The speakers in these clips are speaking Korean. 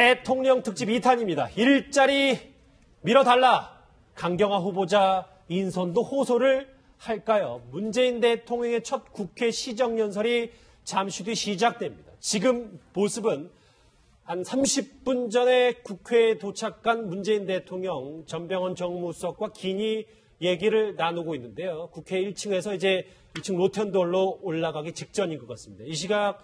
대통령 특집 2탄입니다. 일자리 밀어달라. 강경화 후보자 인선도 호소를 할까요? 문재인 대통령의 첫 국회 시정연설이 잠시 뒤 시작됩니다. 지금 모습은 한 30분 전에 국회에 도착한 문재인 대통령 전병헌 정무수석과 긴히 얘기를 나누고 있는데요. 국회 1층에서 이제 2층 로텐돌로 올라가기 직전인 것 같습니다. 이 시각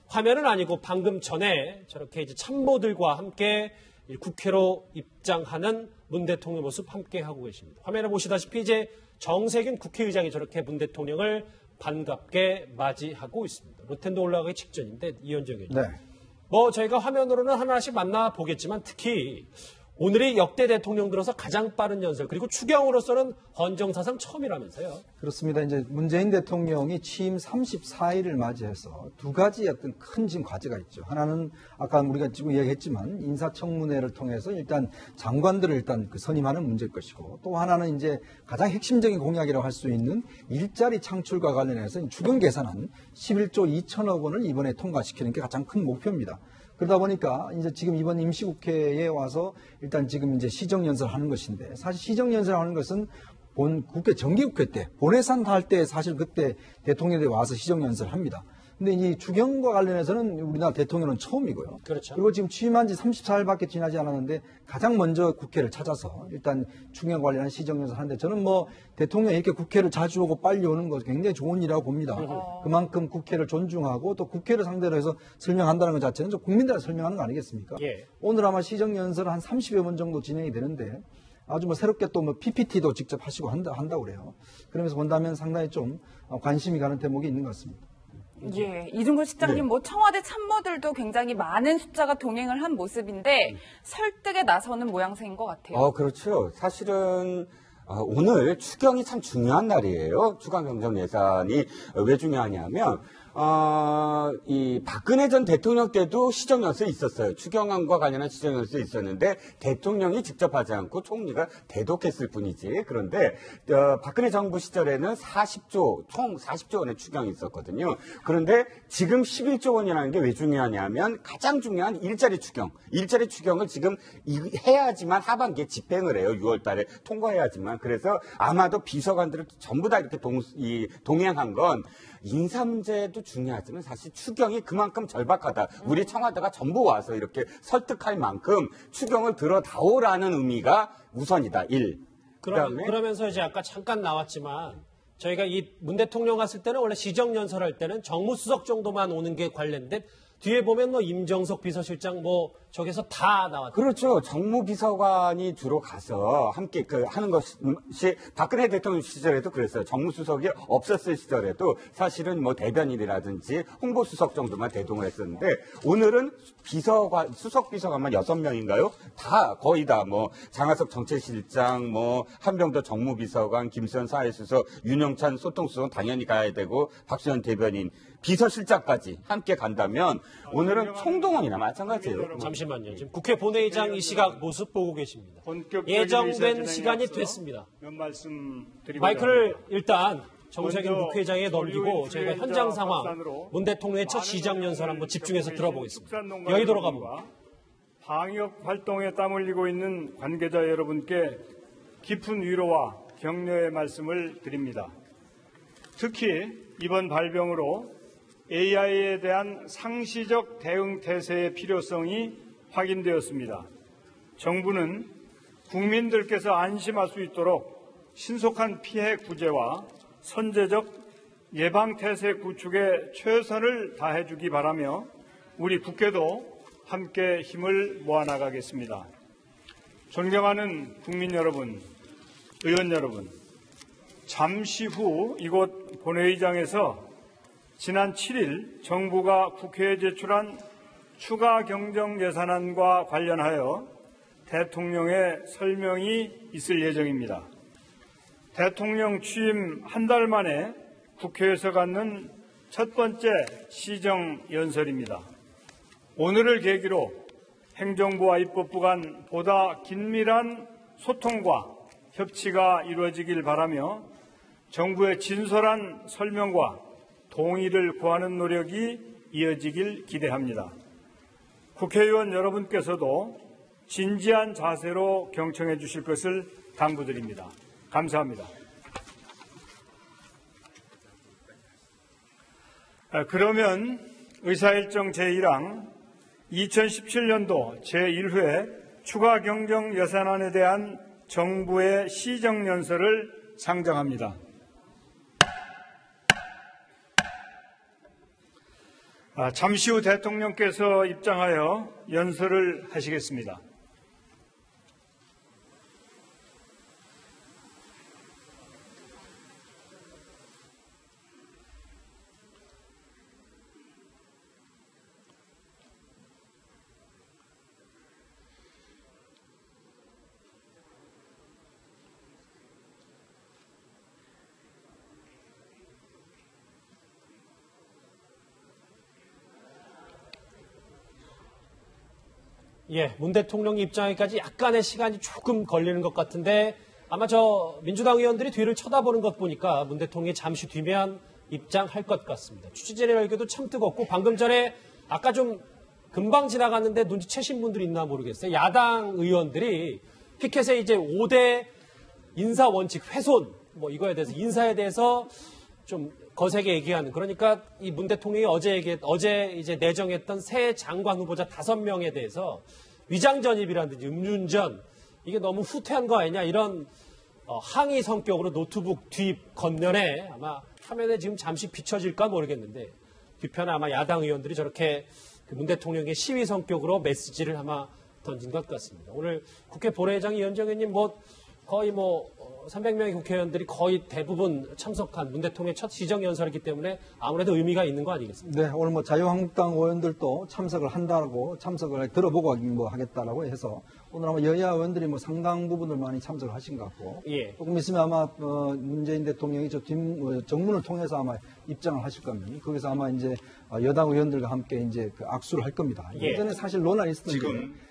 화면은 아니고 방금 전에 저렇게 이제 참모들과 함께 국회로 입장하는 문 대통령 모습 함께 하고 계십니다. 화면에 보시다시피 이제 정세균 국회의장이 저렇게 문 대통령을 반갑게 맞이하고 있습니다. 로텐도 올라가기 직전인데 이현정 의원님. 네. 저희가 화면으로는 하나씩 만나보겠지만 특히 오늘이 역대 대통령 들어서 가장 빠른 연설 그리고 추경으로서는 헌정사상 처음이라면서요. 그렇습니다. 이제 문재인 대통령이 취임 34일을 맞이해서 두 가지 어떤 큰 지금 과제가 있죠. 하나는 아까 우리가 지금 이야기했지만 인사청문회를 통해서 일단 장관들을 일단 선임하는 문제일 것이고 또 하나는 이제 가장 핵심적인 공약이라고 할 수 있는 일자리 창출과 관련해서 추경 계산안 11조 2천억 원을 이번에 통과시키는 게 가장 큰 목표입니다. 그러다 보니까 이제 지금 이번 임시국회에 와서 일단 지금 이제 시정연설하는 것인데 사실 시정연설하는 것은 국회 정기국회 때 본예산 할 때 사실 그때 대통령이 와서 시정연설합니다. 근데 이 추경과 관련해서는 우리나라 대통령은 처음이고요. 그렇죠. 그리고 지금 취임한 지 34일밖에 지나지 않았는데 가장 먼저 국회를 찾아서 일단 추경 관련한 시정연설 하는데 저는 대통령이 이렇게 국회를 자주 오고 빨리 오는 것 굉장히 좋은 일이라고 봅니다. 그만큼 국회를 존중하고 또 국회를 상대로 해서 설명한다는 것 자체는 좀 국민들한테 설명하는 거 아니겠습니까? 예. 오늘 아마 시정연설 한 30여 번 정도 진행이 되는데 아주 새롭게 또 PPT도 직접 하시고 한다고 그래요. 그러면서 본다면 상당히 좀 관심이 가는 대목이 있는 것 같습니다. 예, 이중근 실장님, 네. 청와대 참모들도 굉장히 많은 숫자가 동행을 한 모습인데 설득에 나서는 모양새인 것 같아요. 그렇죠. 사실은 오늘 추경이 참 중요한 날이에요. 추가경정예산이 왜 중요하냐면 이 박근혜 전 대통령 때도 시정연설이 있었어요. 추경안과 관련한 시정연설이 있었는데 대통령이 직접 하지 않고 총리가 대독했을 뿐이지. 그런데 박근혜 정부 시절에는 총 40조 원의 추경이 있었거든요. 그런데 지금 11조 원이라는 게 왜 중요하냐면 가장 중요한 일자리 추경을 지금 해야지만 하반기에 집행을 해요. 6월 달에 통과해야지만. 그래서 아마도 비서관들을 전부 다 이렇게 동행한 건 인사 문제도 중요하지만 사실 추경이 그만큼 절박하다. 우리 청와대가 전부 와서 이렇게 설득할 만큼 추경을 들어다오라는 의미가 우선이다. 그러면서 이제 아까 잠깐 나왔지만 저희가 이 문 대통령 갔을 때는 원래 시정연설할 때는 정무수석 정도만 오는 게 관련된 뒤에 보면 임정석 비서실장 저기서 다 나왔죠. 그렇죠. 정무비서관이 주로 가서 함께 하는 것이 박근혜 대통령 시절에도 그랬어요. 정무수석이 없었을 시절에도 사실은 대변인이라든지 홍보수석 정도만 대동을 했었는데 오늘은 수석 비서관만 6명인가요? 다 거의 다 장하석 정책실장, 한병도 정무비서관, 김수현 사회수석, 윤영찬 소통수석 당연히 가야 되고 박수현 대변인, 비서실장까지 함께 간다면 오늘은 총동원이나 마찬가지예요. 잠시만요. 지금 국회 본회의장 이 시각 모습 보고 계십니다. 예정된 시간이 됐습니다. 마이크를 일단 정세균 국회의장에 넘기고 저희가 현장 상황, 문 대통령의 첫 시정연설 한번 집중해서 들어보겠습니다. 여의도로 가봅니다. 방역 활동에 땀 흘리고 있는 관계자 여러분께 깊은 위로와 격려의 말씀을 드립니다. 특히 이번 발병으로 AI에 대한 상시적 대응 태세의 필요성이 확인되었습니다. 정부는 국민들께서 안심할 수 있도록 신속한 피해 구제와 선제적 예방 태세 구축에 최선을 다해주기 바라며 우리 국회도 함께 힘을 모아나가겠습니다. 존경하는 국민 여러분, 의원 여러분, 잠시 후 이곳 본회의장에서 지난 7일 정부가 국회에 제출한 추가 경정 예산안과 관련하여 대통령의 설명이 있을 예정입니다. 대통령 취임 한 달 만에 국회에서 갖는 첫 번째 시정 연설입니다. 오늘을 계기로 행정부와 입법부 간 보다 긴밀한 소통과 협치가 이루어지길 바라며 정부의 진솔한 설명과 동의를 구하는 노력이 이어지길 기대합니다. 국회의원 여러분께서도 진지한 자세로 경청해 주실 것을 당부드립니다. 감사합니다. 그러면 의사일정 제1항 2017년도 제1회 추가 경정 예산안에 대한 정부의 시정연설을 상정합니다. 잠시 후 대통령께서 입장하여 연설을 하시겠습니다. 예, 문 대통령 입장에까지 약간의 시간이 조금 걸리는 것 같은데 아마 저 민주당 의원들이 뒤를 쳐다보는 것 보니까 문 대통령이 잠시 뒤면 입장할 것 같습니다. 취재진의 열기도 참 뜨겁고 방금 전에 아까 좀 금방 지나갔는데 눈치채신 분들이 있나 모르겠어요. 야당 의원들이 피켓에 이제 5대 인사 원칙 훼손 뭐 이거에 대해서 인사에 대해서 좀 거세게 얘기하는, 그러니까 이 문 대통령이 어제 이제 내정했던 새 장관 후보자 5명에 대해서 위장전입이라든지 음주운전 이게 너무 후퇴한 거 아니냐 이런 항의 성격으로 노트북 뒷 겉면에 아마 화면에 지금 잠시 비춰질까 모르겠는데 뒤편에 아마 야당 의원들이 저렇게 문 대통령의 시위 성격으로 메시지를 아마 던진 것 같습니다. 오늘 국회 본회의장 이현정 의원님 거의 300명의 국회의원들이 거의 대부분 참석한 문 대통령의 첫 시정연설이기 때문에 아무래도 의미가 있는 거 아니겠습니까? 네, 오늘 자유한국당 의원들도 참석을 한다고 참석을 들어보고 하겠다라고 해서 오늘 아마 여야 의원들이 상당 부분을 많이 참석을 하신 것 같고 예. 조금 있으면 아마 문재인 대통령이 정문을 통해서 아마 입장을 하실 겁니다. 거기서 아마 이제 여당 의원들과 함께 이제 악수를 할 겁니다. 예. 예전에 사실 논란이 있었던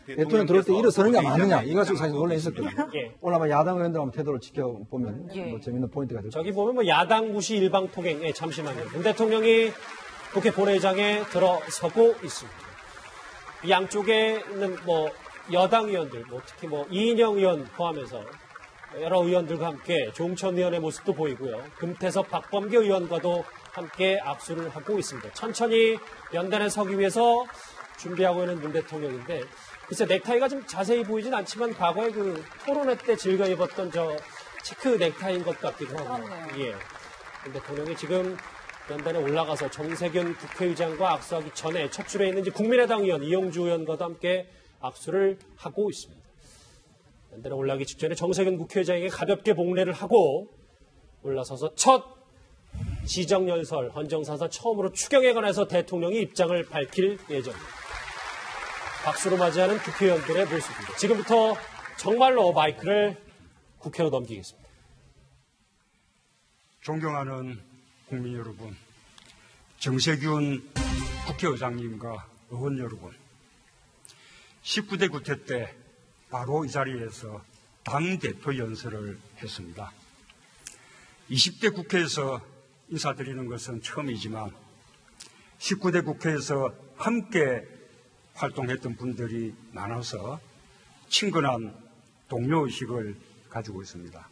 게 대통령 들어올 때 일어서느냐 마느냐 이거 가지고 사실 논란이 있었거든요. 예. 오늘 아마 야당 의원들 한번 태도를 지켜보면 예. 재밌는 포인트가 될 것 같습니다. 저기 보면 야당 무시 일방 통행, 잠시만요. 문 대통령이 국회 본회의장에 들어서고 있습니다. 이 양쪽에는 여당 의원들, 특히 이인영 의원 포함해서 여러 의원들과 함께 종천 의원의 모습도 보이고요. 금태섭, 박범계 의원과도 함께 악수를 하고 있습니다. 천천히 연단에 서기 위해서 준비하고 있는 문 대통령인데, 글쎄 넥타이가 좀 자세히 보이진 않지만 과거에 토론회 때 즐겨 입었던 체크 넥타이인 것 같기도 하고. 그렇네요. 예. 문 대통령이 지금 연단에 올라가서 정세균 국회의장과 악수하기 전에 첫 줄에 있는 국민의당 의원 이용주 의원과도 함께 악수를 하고 있습니다. 연단에 올라가기 직전에 정세균 국회의장에게 가볍게 복례를 하고 올라서서 첫 지정연설, 헌정사상 처음으로 추경에 관해서 대통령이 입장을 밝힐 예정입니다. 박수로 맞이하는 국회의원들의 모습입니다. 지금부터 정말로 마이크를 국회로 넘기겠습니다. 존경하는 국민 여러분, 정세균 국회의장님과 의원 여러분, 19대 국회 때 바로 이 자리에서 당대표 연설을 했습니다. 20대 국회에서 인사드리는 것은 처음이지만 19대 국회에서 함께 활동했던 분들이 많아서 친근한 동료의식을 가지고 있습니다.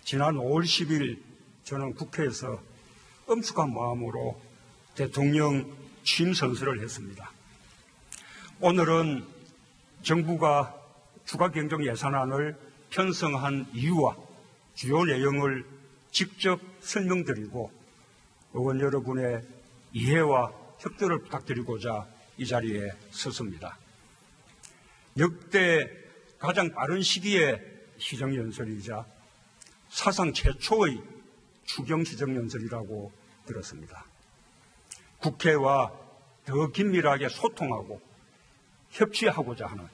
지난 5월 10일 저는 국회에서 엄숙한 마음으로 대통령 취임 선서를 했습니다. 오늘은 정부가 추가 경정 예산안을 편성한 이유와 주요 내용을 직접 설명드리고 의원 여러분의 이해와 협조를 부탁드리고자 이 자리에 섰습니다. 역대 가장 빠른 시기에 시정연설이자 사상 최초의 추경 시정연설이라고 들었습니다. 국회와 더 긴밀하게 소통하고 협치하고자 하는,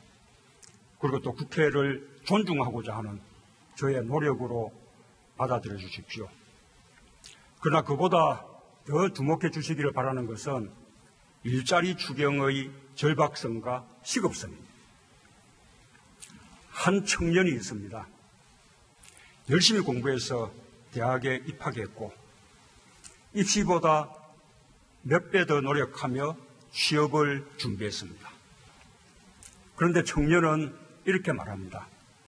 그리고 또 국회를 존중하고자 하는 저의 노력으로 받아들여 주십시오. 그러나 그보다 더 주목해 주시기를 바라는 것은 일자리 추경의 절박성과 시급성입니다. 한 청년이 있습니다. 열심히 공부해서 대학에 입학했고 입시보다 몇 배 더 노력하며 취업을 준비했습니다. 그런데 청년은 이렇게 말합니다.